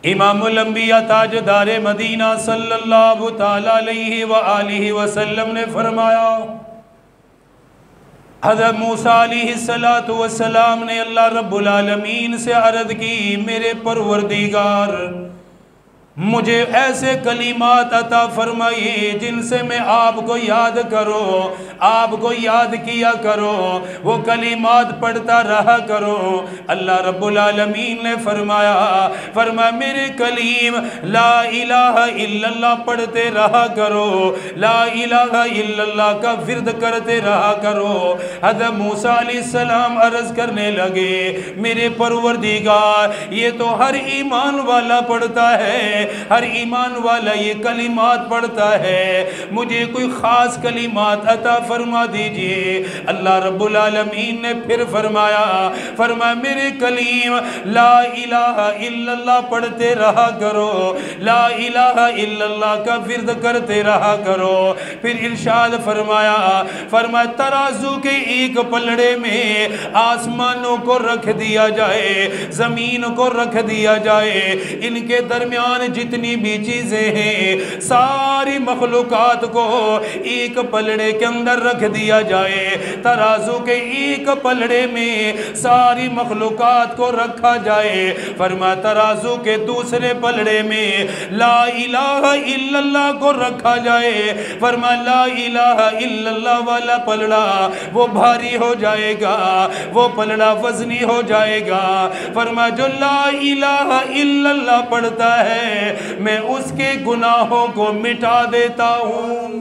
امام الانبیاء تاجدار مدینہ صلی اللہ تعالیٰ علیہ وآلہ وسلم نے فرمایا، حضرت موسیٰ علیہ السلام نے اللہ رب العالمین سے عرض کی، میرے پروردگار مجھے ایسے کلمات عطا فرمائیے جن سے میں آپ کو یاد کروں، آپ کو یاد کیا کرو، وہ کلمات پڑھتا رہا کرو۔ اللہ رب العالمین نے فرمایا میرے کلیم لا الہ الا اللہ پڑھتے رہا کرو، لا الہ الا اللہ کا ورد کرتے رہا کرو۔ حضرت موسیٰ علیہ السلام عرض کرنے لگے، میرے پروردگار یہ تو ہر ایمان والا پڑھتا ہے، ہر ایمان والا یہ کلمات پڑھتا ہے، مجھے کوئی خاص کلمات عطا فرما دیجئے۔ اللہ رب العالمین نے پھر فرمایا میرے کلیم لا الہ الا اللہ پڑھتے رہا کرو، لا الہ الا اللہ کا ورد کرتے رہا کرو۔ پھر ارشاد فرمایا ترازو کے ایک پلڑے میں آسمانوں کو رکھ دیا جائے، زمین کو رکھ دیا جائے، ان کے درمیان جتنی بھی چیزیں ہیں ساری مخلوقات کو ایک پلڑے کے اندر رکھ دیا جائے، ترازو کے ایک پلڑے میں ساری مخلوقات کو رکھا جائے۔ فرمایا ترازو کے دوسرے پلڑے میں لا الہ الا اللہ کو رکھا جائے۔ فرمایا لا الہ الا اللہ والا پلڑا وہ بھاری ہو جائے گا، وہ پلڑا وزنی ہو جائے گا۔ فرمایا جو لا الہ الا اللہ پڑھتا ہے میں اس کے گناہوں کو مٹا دیتا ہوں۔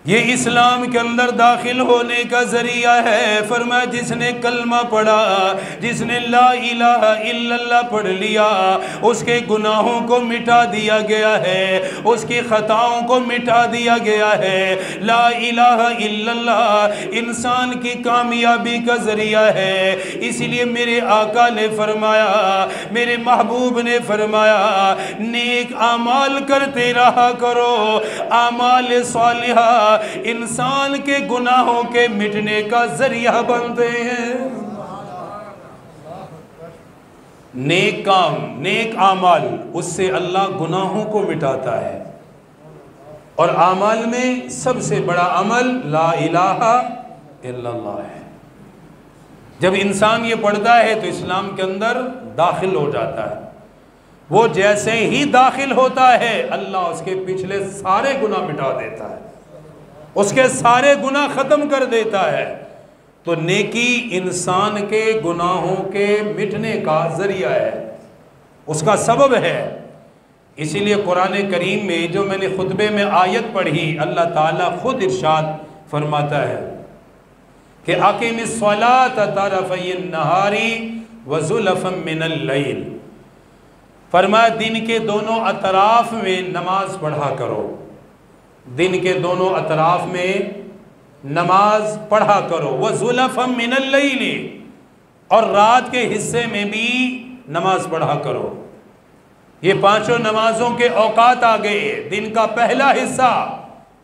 یہ اسلام کے اندر داخل ہونے کا ذریعہ ہے۔ فرمایا جس نے کلمہ پڑھا، جس نے لا الہ الا اللہ پڑھ لیا، اس کے گناہوں کو مٹا دیا گیا ہے، اس کی خطاؤں کو مٹا دیا گیا ہے۔ لا الہ الا اللہ انسان کی کامیابی کا ذریعہ ہے۔ اس لیے میرے آقا نے فرمایا، میرے محبوب نے فرمایا نیک اعمال کرتے رہا کرو، اعمال صالحہ انسان کے گناہوں کے مٹنے کا ذریعہ بنتے ہیں۔ نیک کام، نیک اعمال، اس سے اللہ گناہوں کو مٹاتا ہے۔ اور اعمال میں سب سے بڑا عمل لا الہ الا اللہ ہے۔ جب انسان یہ پڑھتا ہے تو اسلام کے اندر داخل ہو جاتا ہے۔ وہ جیسے ہی داخل ہوتا ہے اللہ اس کے پچھلے سارے گناہ مٹا دیتا ہے، اس کے سارے گناہ ختم کر دیتا ہے۔ تو نیکی انسان کے گناہوں کے مٹنے کا ذریعہ ہے، اس کا سبب ہے۔ اسی لیے قرآن کریم میں جو میں نے خطبے میں آیت پڑھی، اللہ تعالیٰ خود ارشاد فرماتا ہے کہ اقم الصلاۃ طرفی النہار وزلفا من اللیل۔ فرمایا دن کے دونوں اطراف میں نماز پڑھا کرو، دن کے دونوں اطراف میں نماز پڑھا کرو، وَزُلَفًا مِّنَ اللَّيْلِ اور رات کے حصے میں بھی نماز پڑھا کرو۔ یہ پانچوں نمازوں کے اوقات آ گئے۔ دن کا پہلا حصہ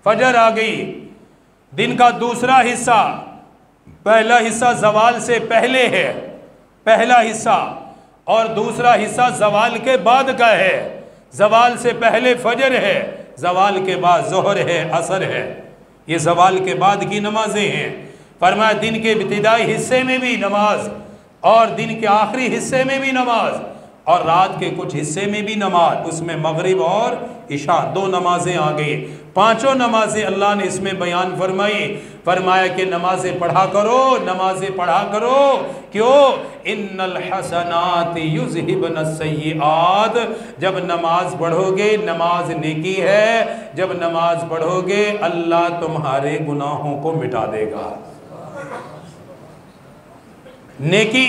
فجر آ گئی، دن کا دوسرا حصہ، پہلا حصہ زوال سے پہلے ہے، پہلا حصہ، اور دوسرا حصہ زوال کے بعد کا ہے۔ زوال سے پہلے فجر ہے، زوال کے بعد ظہر ہے، عصر ہے، یہ زوال کے بعد کی نمازیں ہیں۔ فرمایا دن کے ابتدائی حصے میں بھی نماز، اور دن کے آخری حصے میں بھی نماز، اور رات کے کچھ حصے میں بھی نماز، اس میں مغرب اور عشاء دو نمازیں آ گئی۔ پانچوں نمازیں اللہ نے اس میں بیان فرمائی۔ فرمایا کہ نمازیں پڑھا کرو، نمازیں پڑھا کرو، کیوں؟ ان الحسنات یذہبن السیئات، جب نماز پڑھو گے، نماز نیکی ہے، جب نماز پڑھو گے اللہ تمہارے گناہوں کو مٹا دے گا۔ نیکی